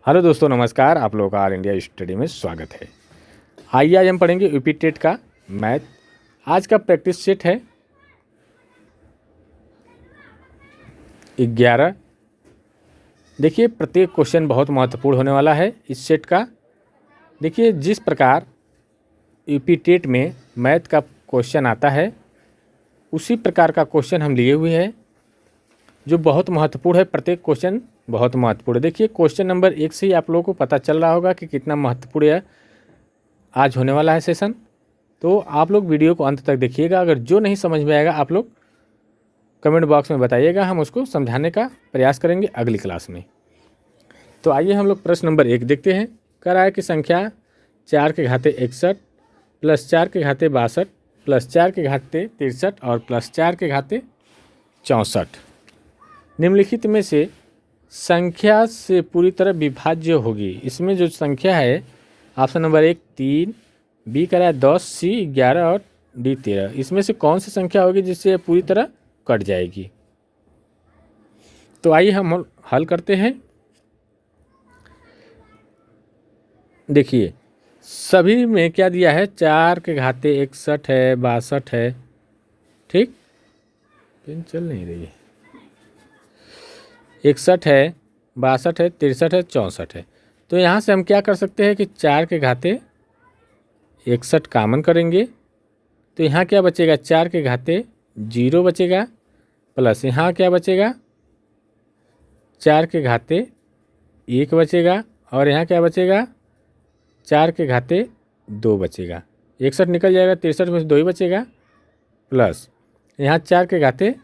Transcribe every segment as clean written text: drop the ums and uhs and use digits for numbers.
Hello दोस्तों, नमस्कार। आप लोगों का ऑल इंडिया स्टडी में स्वागत है। आइए आज हम पढ़ेंगे यूपी टेट का मैथ। आज का प्रैक्टिस सेट है 11। देखिए, प्रत्येक क्वेश्चन बहुत महत्वपूर्ण होने वाला है इस सेट का। देखिए, जिस प्रकार यूपी टेट में मैथ का क्वेश्चन आता है उसी प्रकार का क्वेश्चन हम लिए हुए हैं जो बहुत महत्वपूर्ण है। प्रत्येक क्वेश्चन बहुत महत्वपूर्ण है। देखिए, क्वेश्चन नंबर 1 से ही आप लोगों को पता चल रहा होगा कि कितना महत्वपूर्ण है आज होने वाला है सेशन। तो आप लोग वीडियो को अंत तक देखिएगा। अगर जो नहीं समझ में आएगा आप लोग कमेंट बॉक्स में बताइएगा, हम उसको समझाने का प्रयास करेंगे अगली क्लास में। तो आइए हम लोग प्रश्न नंबर 1 देखते हैं। कह रहा है कि संख्या 4 के घाते 61 प्लस 4 के घाते 62 प्लस 4 के घाते 63 और प्लस 4 के घाते 64 निम्नलिखित में से संख्या से पूरी तरह विभाज्य होगी। इसमें जो संख्या है ऑप्शन नंबर 1 3, बी कह रहा है 10, सी 11 और डी 13। इसमें से कौन सी संख्या होगी जिससे पूरी तरह कट जाएगी। तो आइए हम हल करते हैं। देखिए, सभी में क्या दिया है, 4 के घाते 61 है, 62 है। ठीक, पेन चल नहीं रही है। 61 है, 62 है, 63 है, 64 है। तो यहाँ से हम क्या कर सकते हैं कि 4 के घाते 61 कामन करेंगे तो यहाँ क्या बचेगा, 4 के घाते 0 बचेगा प्लस यहाँ क्या बचेगा, 4 के घाते 1 बचेगा और यहाँ क्या बचेगा, 4 के घाते 2 बचेगा। 61 निकल जाएगा, 63 में से 2 ही बचेगा प्लस यहाँ 4 के घाते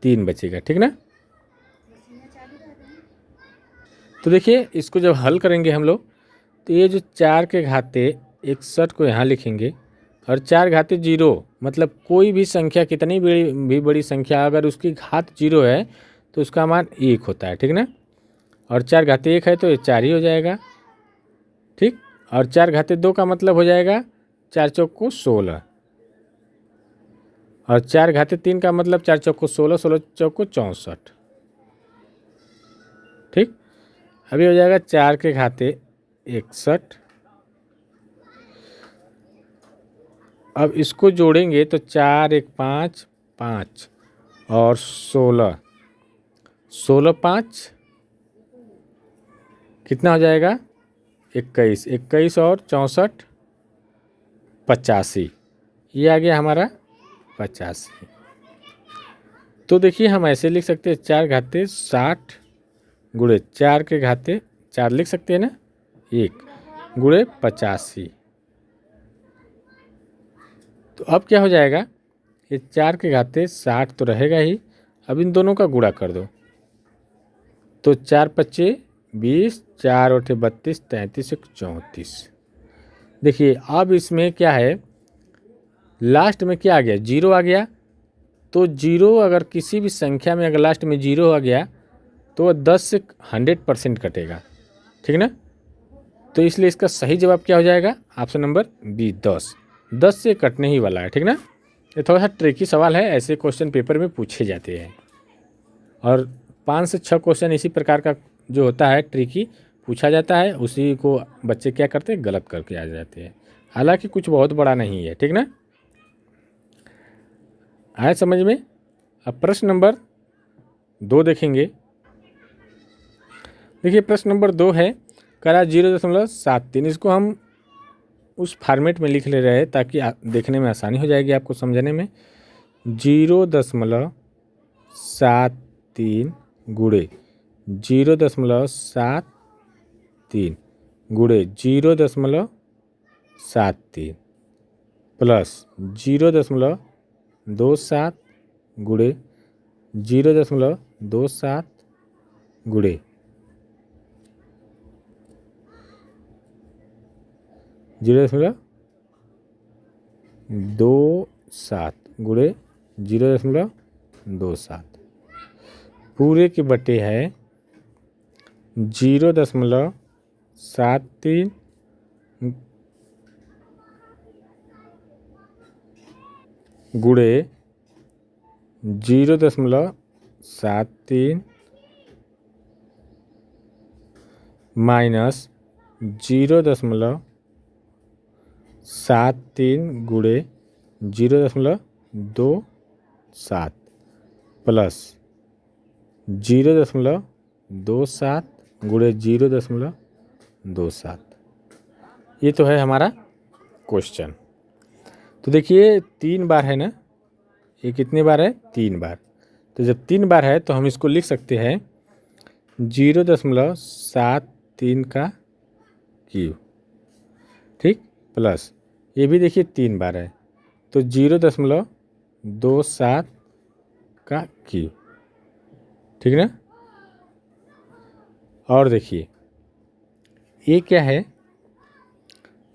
3 बचेगा। ठीक ना। तो देखिए, इसको जब हल करेंगे हम लोग तो ये जो 4 के घाते 61 को यहाँ लिखेंगे और 4 घाते 0, मतलब कोई भी संख्या कितनी भी बड़ी संख्या अगर उसकी घात 0 है तो उसका मान 1 होता है। ठीक ना। और 4 घाते 1 है तो ये 4 ही हो जाएगा। ठीक, और 4 घाते 2 का मतलब हो जाएगा 4 चौक को 16 और 4 घाते 3 का मतलब 4 चौक को 16, 16 चौक को 64। ठीक, अभी हो जाएगा 4 के घाते 61। अब इसको जोड़ेंगे तो 4 1 5 5 और 16 16 5 कितना हो जाएगा, 21 21 और 64 85। ये आ गया हमारा 85। तो देखिए, हम ऐसे लिख सकते हैं 4 घाते 60 गुणे 4 के घाते 4 लिख सकते हैं ना, 1 गुणे 85। तो अब क्या हो जाएगा, ये 4 के घाते 60 तो रहेगा ही। अब इन दोनों का गुणा कर दो तो 4 पच्चे 20, 4 8 32, 33 1 34। देखिए, अब इसमें क्या है, लास्ट में क्या आ गया, 0 आ गया। तो 0 अगर किसी भी संख्या में अगर लास्ट में 0 आ गया तो 10 से 100% कटेगा। ठीक ना। तो इसलिए इसका सही जवाब क्या हो जाएगा, ऑप्शन नंबर बी 10। 10 से कटने ही वाला है। ठीक ना। ये थोड़ा सा ट्रिकी सवाल है, ऐसे क्वेश्चन पेपर में पूछे जाते हैं और 5 से 6 क्वेश्चन इसी प्रकार का जो होता है ट्रिकी पूछा जाता है, उसी को बच्चे क्या करते हैं, गलत करके आ जाते हैं। हालांकि कुछ बहुत बड़ा नहीं है। ठीक ना, आए समझ में। अब प्रश्न नंबर 2 देखेंगे। देखिए, प्रश्न नंबर 2 है, करा 0.73। इसको हम उस फॉर्मेट में लिख ले रहे हैं ताकि देखने में आसानी हो जाएगी आपको समझने में। 0.73 गुणे 0.73 गुणे 0.73 प्लस 0.27 गुणे 0.27 गुणे 0.27 गुणे 0.27 पूरे के बटे है 0.73 गुणे 0.73 माइनस 0.73 गुणे 0.27 प्लस 0.27 गुणे 0.27। ये तो है हमारा क्वेश्चन। तो देखिए 3 बार है ना, ये कितनी बार है? 3 बार। तो जब 3 बार है तो हम इसको लिख सकते हैं 0.73 का क्यूब, ठीक, प्लस ये भी देखिए 3 बार है तो 0.27 का क्यूब, ठीक ना। और देखिए ये क्या है,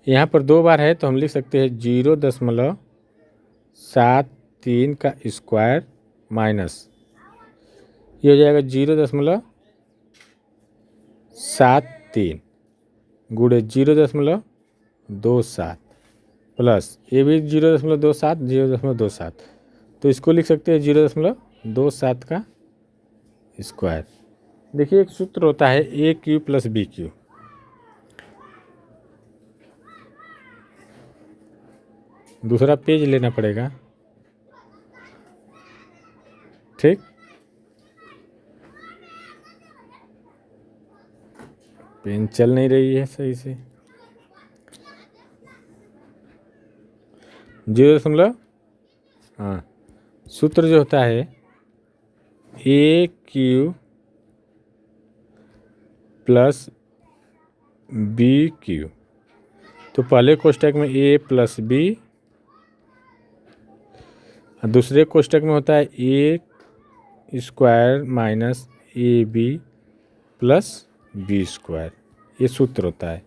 यहाँ पर 2 बार है तो हम लिख सकते हैं 0.73 का स्क्वायर माइनस ये हो जाएगा 0.73 गुणे 0.27 प्लस ये भी 0.27 तो इसको लिख सकते हैं 0.27 का स्क्वायर। देखिए एक सूत्र होता है ए क्यू प्लस बी क्यू, दूसरा पेज लेना पड़ेगा, ठीक। पेन चल नहीं रही है सही से। 0. हाँ, सूत्र जो होता है ए क्यू प्लस बी क्यू, तो पहले कोष्टक में ए प्लस बी, दूसरे कोष्टक में होता है a square minus a b plus b square, ये सूत्र होता है।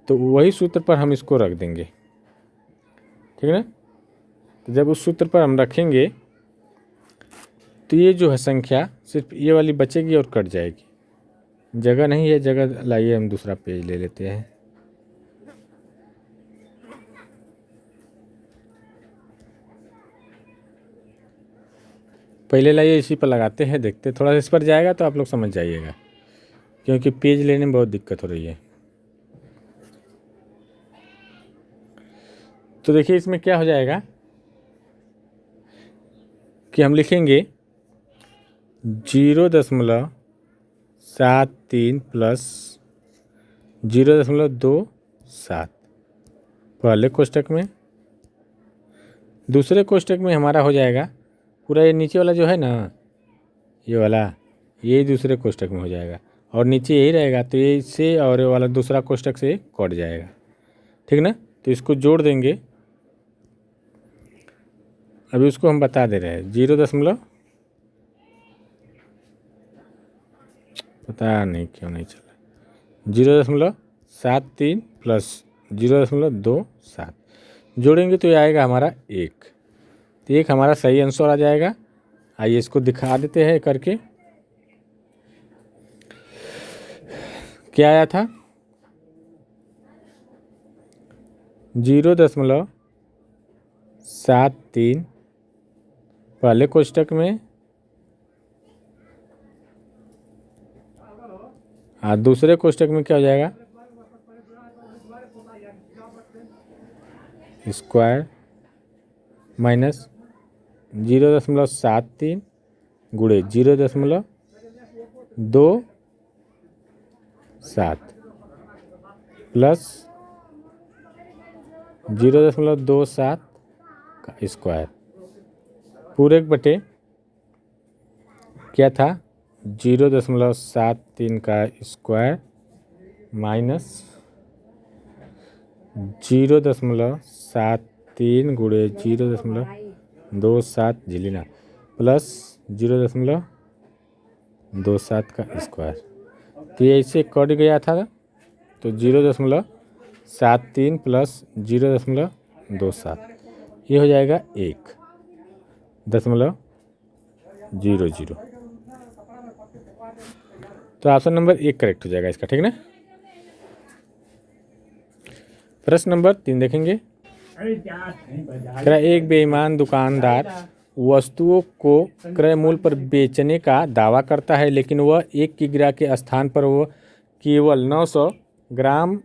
तो वही सूत्र पर हम इसको रख देंगे, ठीक है ना। तो जब उस सूत्र पर हम रखेंगे तो ये जो है संख्या सिर्फ ये वाली बचेगी और कट जाएगी, जगह नहीं है, जगह लाइए हम दूसरा पेज ले लेते हैं। पहले लाइए इसी पर लगाते हैं, देखते थोड़ा सा इस पर जाएगा तो आप लोग समझ जाइएगा, क्योंकि पेज लेने में बहुत दिक्कत हो रही है। तो देखिए इसमें क्या हो जाएगा कि हम लिखेंगे 0.73 प्लस 0.27 पहले कोष्टक में, दूसरे कोष्टक में हमारा हो जाएगा पूरा ये नीचे वाला जो है ना, ये वाला, ये दूसरे कोष्टक में हो जाएगा और नीचे यही रहेगा, तो ये इससे और ये वाला दूसरा कोष्टक से कट जाएगा, ठीक ना। तो इसको जोड़ देंगे, अभी उसको हम बता दे रहे हैं 0. पता नहीं क्यों नहीं चला, 0.73 प्लस 0.27 जोड़ेंगे तो ये आएगा हमारा 1, तो 1 हमारा सही आंसर आ जाएगा। आइए इसको दिखा देते हैं करके, क्या आया था 0.73 पहले कोष्टक में और दूसरे कोष्टक में क्या हो जाएगा स्क्वायर माइनस 0.73 गुणे 0.27 प्लस 0.27 का स्क्वायर पूरे बटे क्या था 0.73 का स्क्वायर माइनस 0.73 गुणे 0.27 झिलिना प्लस 0.27 का स्क्वायर। तो ये ऐसे कट गया था, तो 0.73 प्लस 0.27 ये हो जाएगा 1.00। तो ऑप्शन नंबर 1 करेक्ट हो जाएगा इसका, ठीक ना। प्रश्न नंबर 3 देखेंगे। एक बेईमान दुकानदार वस्तुओं को क्रय मूल्य पर बेचने का दावा करता है, लेकिन वह 1 किग्रा के स्थान पर वह केवल 900 ग्राम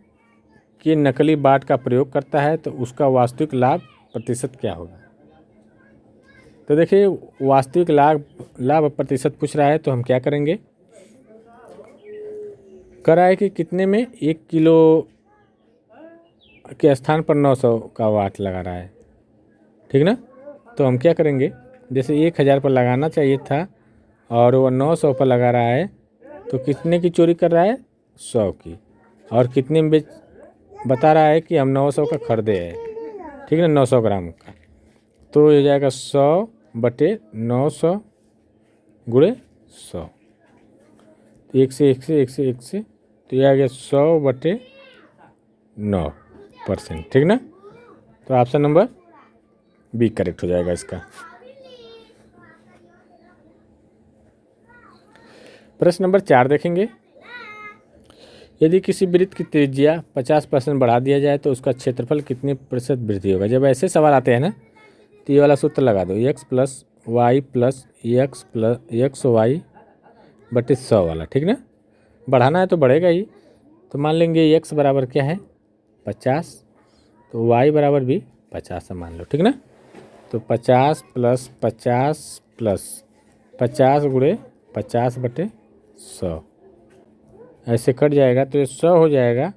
के नकली बाट का प्रयोग करता है तो उसका वास्तविक लाभ प्रतिशत क्या होगा। तो देखिए वास्तविक लाभ प्रतिशत पूछ रहा है तो हम क्या करेंगे, कह रहा है कि कितने में 1 किलो के स्थान पर 900 का वाट लगा रहा है, ठीक ना। तो हम क्या करेंगे, जैसे 1000 पर लगाना चाहिए था और वो 900 पर लगा रहा है तो कितने की चोरी कर रहा है, 100 की। और कितने में बता रहा है कि हम 900 का खरीदे हैं, ठीक है, 900 ग्राम का। तो हो जाएगा 100/900 गुणे 100, तो 1 से 1 से 1 से 1 से, तो यह आ गया 100/9%, ठीक ना। तो ऑप्शन नंबर बी करेक्ट हो जाएगा इसका। प्रश्न नंबर 4 देखेंगे। यदि किसी वृत्त की त्रिज्या 50% बढ़ा दिया जाए तो उसका क्षेत्रफल कितने प्रतिशत वृद्धि होगा। जब ऐसे सवाल आते हैं ना तो ये वाला सूत्र लगा दो, x + y + x y बटे 100 वाला, ठीक ना। बढ़ाना है तो बढ़ेगा ही, तो मान लेंगे x बराबर क्या है 50, तो y बराबर भी 50 मान लो, ठीक ना। तो 50 + 50 + 50 गुणे 50/100 ऐसे कट जाएगा तो ये 100 हो जाएगा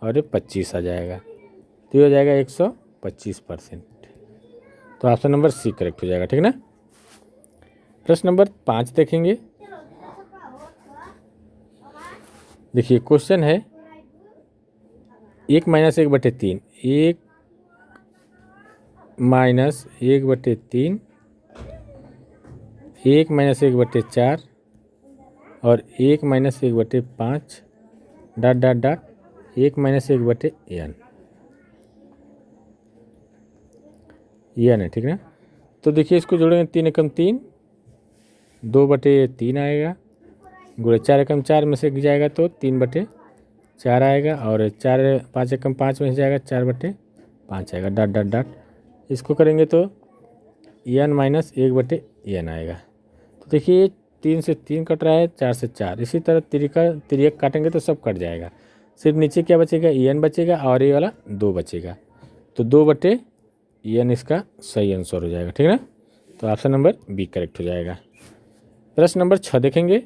और ये 25 आ जाएगा, तो ये हो जाएगा 125%। तो ऑप्शन नंबर सी करेक्ट हो जाएगा, ठीक ना। प्रश्न नंबर 5 देखेंगे। देखिए क्वेश्चन है 1 - 1/3, 1 - 1/3, 1 - 1/4 और 1 - 1/5 ... 1 - 1/n n है, ठीक ना। तो देखिए इसको जोड़ेंगे 3 एकम 3, 2/3 आएगा, गुणे 4 एकम 4 में से जाएगा तो 3/4 आएगा, और 5 एकम 5 में से जाएगा 4/5 आएगा ... इसको करेंगे तो n - 1/n आएगा। तो देखिए 3 से 3 कट रहा है, 4 से 4, इसी तरह तिर्यक काटेंगे तो सब कट जाएगा, सिर्फ नीचे क्या बचेगा, n बचेगा और ये वाला 2 बचेगा, तो 2/n इसका सही आंसर हो जाएगा, ठीक है ना। तो ऑप्शन नंबर बी करेक्ट हो जाएगा। प्रश्न नंबर 6 देखेंगे।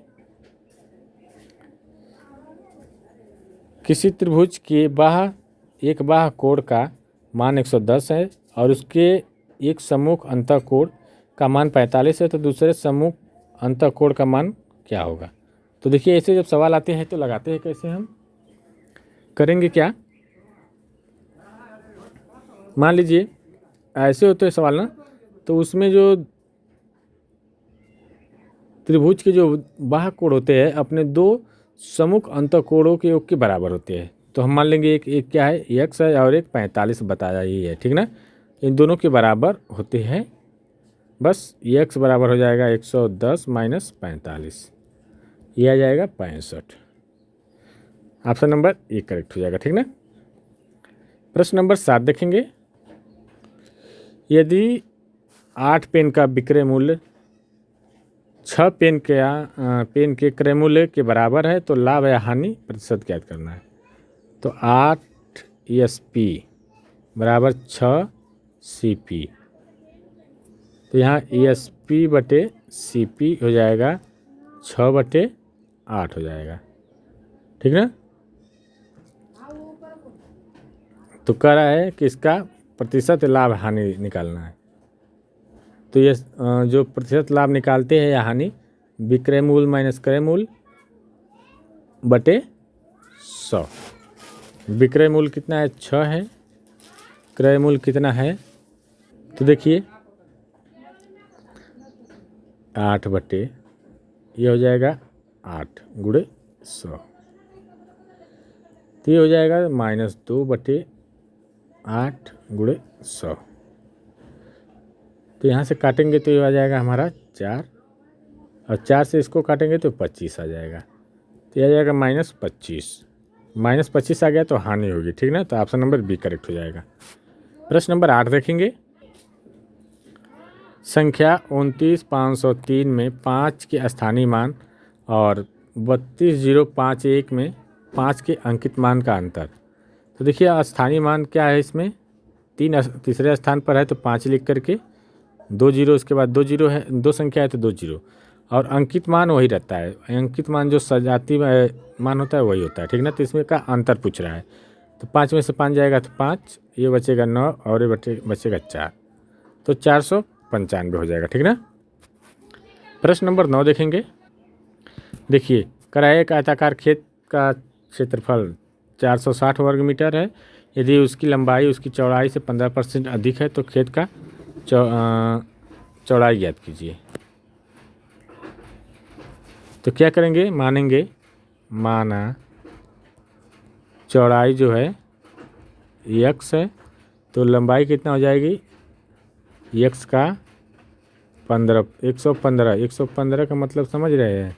किसी त्रिभुज के एक बाह्य कोण का मान 110 है और उसके एक सम्मुख अंतःकोण का मान 45 है, तो दूसरे सम्मुख अंतःकोण का मान क्या होगा। तो देखिए ऐसे जब सवाल आते हैं तो लगाते हैं कैसे, हम करेंगे क्या, मान लीजिए ऐसे होते हैं सवाल ना, तो उसमें जो त्रिभुज के जो बाह्य कोण होते हैं अपने 2 सम्मुख अंतःकोणों के योग के बराबर होते हैं। तो हम मान लेंगे एक क्या है x है और एक 45 बताया ही है, ठीक ना। इन दोनों के बराबर होते हैं, बस x बराबर हो जाएगा 110 - 45, ये आ जाएगा 65। ऑप्शन नंबर ए करेक्ट हो जाएगा, ठीक ना। प्रश्न नंबर 7 देखेंगे। यदि 8 पेन का विक्रय मूल्य 6 पेन के क्रय मूल्य के बराबर है तो लाभ या हानि प्रतिशत ज्ञात करना है। तो 8 SP बराबर 6 CP, तो यहाँ SP/CP हो जाएगा 6/8 हो जाएगा, ठीक ना। तो कह रहा है कि इसका प्रतिशत लाभ हानि निकालना है। तो ये जो प्रतिशत लाभ निकालते हैं या हानि, विक्रय मूल्य माइनस क्रय मूल्य बटे 100। विक्रय मूल्य कितना है 6 है, क्रय मूल्य कितना है, तो देखिए 8 बटे ये हो जाएगा 8 गुणे 100, तो ये हो जाएगा -2/8 गुणे 100। तो यहाँ से काटेंगे तो ये आ जाएगा हमारा 4, और 4 से इसको काटेंगे तो 25 आ जाएगा, तो ये आ जाएगा -25 आ गया तो हानि होगी, ठीक ना। तो ऑप्शन नंबर बी करेक्ट हो जाएगा। प्रश्न नंबर 8 देखेंगे। संख्या 29,503 में 5 के स्थानीय मान और 32,051 में 5 के अंकित मान का अंतर। तो देखिए स्थानीय मान क्या है, इसमें तीसरे स्थान पर है तो 5 लिख करके 2 जीरो, उसके बाद 2 जीरो है, 2 संख्या है तो 2 जीरो, और अंकित मान वही रहता है। अंकित मान जो सजाती मान होता है वही होता है, ठीक ना। तो इसमें का अंतर पूछ रहा है, तो 5 में से 5 जाएगा तो 5, ये बचेगा 9 और ये बचेगा 4, तो 495 हो जाएगा, ठीक ना। प्रश्न नंबर 9 देखेंगे। देखिए कराए एक आयताकार खेत का क्षेत्रफल 460 वर्ग मीटर है। यदि उसकी लंबाई उसकी चौड़ाई से 15% अधिक है तो खेत का चौड़ाई ज्ञात कीजिए। तो क्या करेंगे, माना चौड़ाई जो है x है, तो लंबाई कितना हो जाएगी x का 115 का मतलब समझ रहे हैं,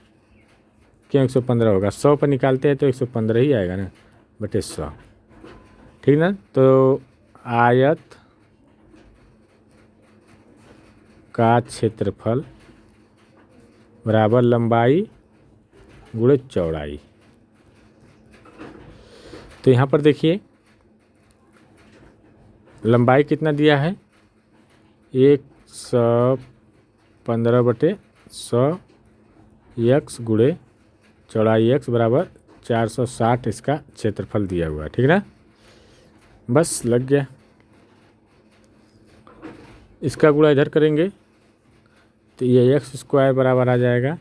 क्यों 115 होगा, 100 पर निकालते हैं तो 115 ही आएगा ना, बटे 100, ठीक ना। तो आयत का क्षेत्रफल बराबर लंबाई गुणे चौड़ाई। तो यहाँ पर देखिए लंबाई कितना दिया है 115 बटे 100 x गुणे चौड़ाई x बराबर 460 इसका क्षेत्रफल दिया हुआ है, ठीक ना। बस लग गया। इसका गुणा इधर करेंगे तो ये x स्क्वायर बराबर आ जाएगा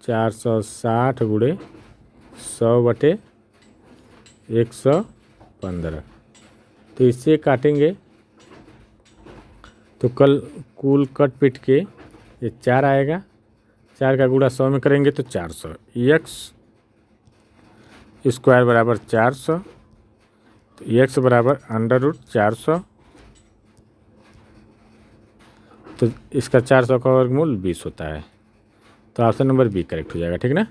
460 गुणे 100 बटे 115। तो इससे काटेंगे तो कुल कट पिट के ये 4 आएगा, 4 का गुणा 100 में करेंगे तो 400, x स्क्वायर बराबर 400, तो x बराबर √400, तो इसका 400 का वर्गमूल 20 होता है। तो ऑप्शन नंबर बी करेक्ट हो जाएगा, ठीक ना।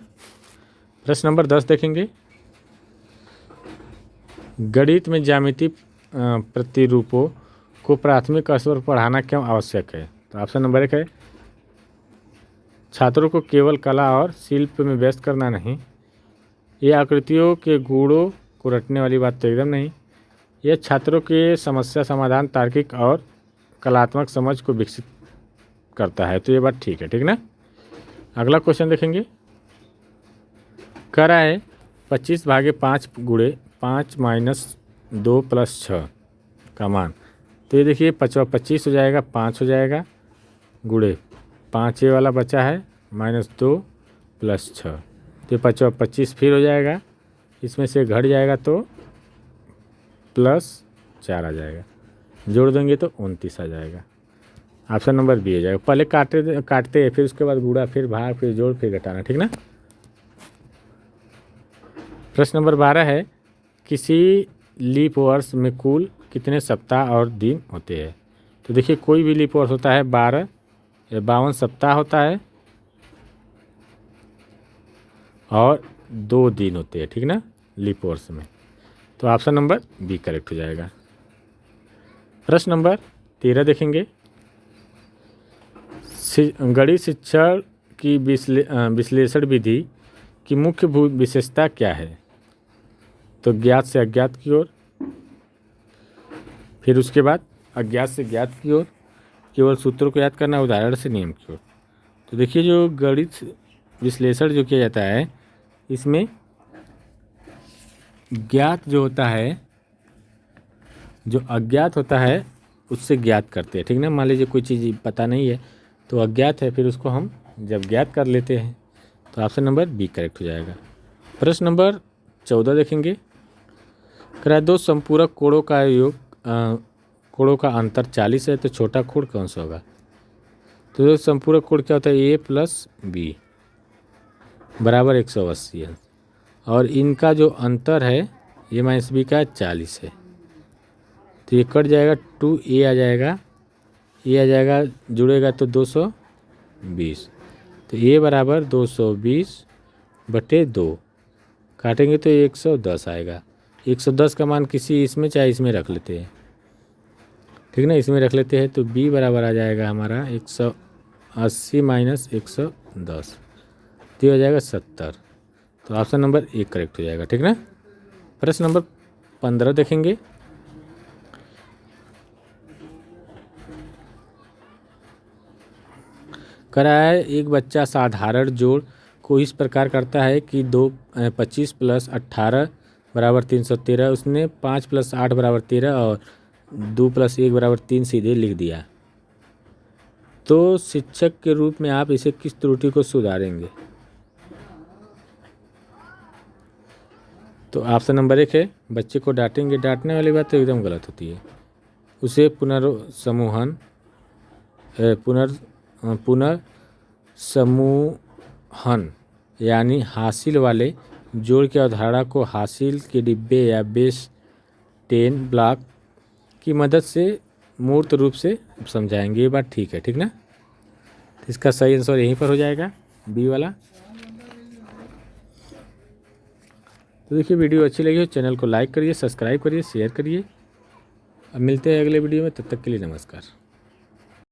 प्रश्न नंबर 10 देखेंगे। गणित में ज्यामितीय प्रतिरूपों को प्राथमिक स्तर पर पढ़ाना क्यों आवश्यक है। तो ऑप्शन नंबर 1 है छात्रों को केवल कला और शिल्प में व्यस्त करना नहीं, ये आकृतियों के गुणों को रटने वाली बात तो एकदम नहीं, यह छात्रों के समस्या समाधान, तार्किक और कलात्मक समझ को विकसित करता है। तो ये बात ठीक है, ठीक ना। अगला क्वेश्चन देखेंगे। करा है 25/5 गुणे 5 - 2 + 6 का मान। तो ये देखिए 25 हो जाएगा, 5 हो जाएगा, गुणे 5 ये वाला बचा है -2 + 6, तो 25 फिर हो जाएगा, इसमें से घट जाएगा तो +4 आ जाएगा, जोड़ देंगे तो 29 आ जाएगा। ऑप्शन नंबर बी हो जाएगा। पहले काटते हैं, फिर उसके बाद गुणा, फिर भाग, फिर जोड़, फिर घटाना, ठीक ना। प्रश्न नंबर 12 है किसी लीप वर्ष में कुल कितने सप्ताह और दिन होते हैं। तो देखिए कोई भी लीप वर्ष होता है 12 या 52 सप्ताह होता है और 2 दिन होते हैं, ठीक ना, लीप वर्ष में। तो ऑप्शन नंबर बी करेक्ट हो जाएगा। प्रश्न नंबर 13 देखेंगे। गणित शिक्षण की विश्लेषण विधि की मुख्य विशेषता क्या है। तो ज्ञात से अज्ञात की ओर, फिर उसके बाद अज्ञात से ज्ञात की ओर, केवल सूत्रों को याद करना, उदाहरण से नियम की ओर। तो देखिए जो गणित विश्लेषण जो किया जाता है इसमें ज्ञात जो होता है, जो अज्ञात होता है उससे ज्ञात करते हैं, ठीक ना। मान लीजिए कोई चीज़ पता नहीं है तो अज्ञात है, फिर उसको हम जब ज्ञात कर लेते हैं तो ऑप्शन नंबर बी करेक्ट हो जाएगा। प्रश्न नंबर 14 देखेंगे। करा दो संपूरक कोणों का योग, कोणों का अंतर 40 है तो छोटा कोण कौन सा होगा। तो संपूरक कोण क्या होता है, a + b बराबर 180 है, और इनका जो अंतर है a - b का 40 है, तो ये कट जाएगा, 2a आ जाएगा, ये आ जाएगा, जुड़ेगा तो 220, तो a बराबर 220 बटे 2, काटेंगे तो 110 आएगा। 110 का मान किसी इसमें चाहे इसमें रख लेते हैं, ठीक ना, इसमें रख लेते हैं, तो b बराबर आ जाएगा हमारा 180 - 110, तो हो जाएगा 70। तो ऑप्शन नंबर 1 करेक्ट हो जाएगा, ठीक ना। प्रश्न नंबर 15 देखेंगे। करा है एक बच्चा साधारण जोड़ को इस प्रकार करता है कि 25 + 18 = 313। उसने 5 + 8 = 13 और 2 + 1 = 3 सीधे लिख दिया। तो शिक्षक के रूप में आप इसे किस त्रुटि को सुधारेंगे? तो ऑप्शन नंबर 1 है बच्चे को डांटेंगे। डांटने वाली बात तो एकदम गलत होती है। उसे पुनर्समूहन यानी हासिल वाले जोड़ की अवधारणा को हासिल के डिब्बे या बेस 10 ब्लॉक की मदद से मूर्त रूप से समझाएंगे। ये बात ठीक है, ठीक ना? इसका सही आंसर यहीं पर हो जाएगा, बी वाला। तो देखिए, वीडियो अच्छी लगी हो चैनल को लाइक करिए, सब्सक्राइब करिए, शेयर करिए। अब मिलते हैं अगले वीडियो में, तब तक के लिए नमस्कार।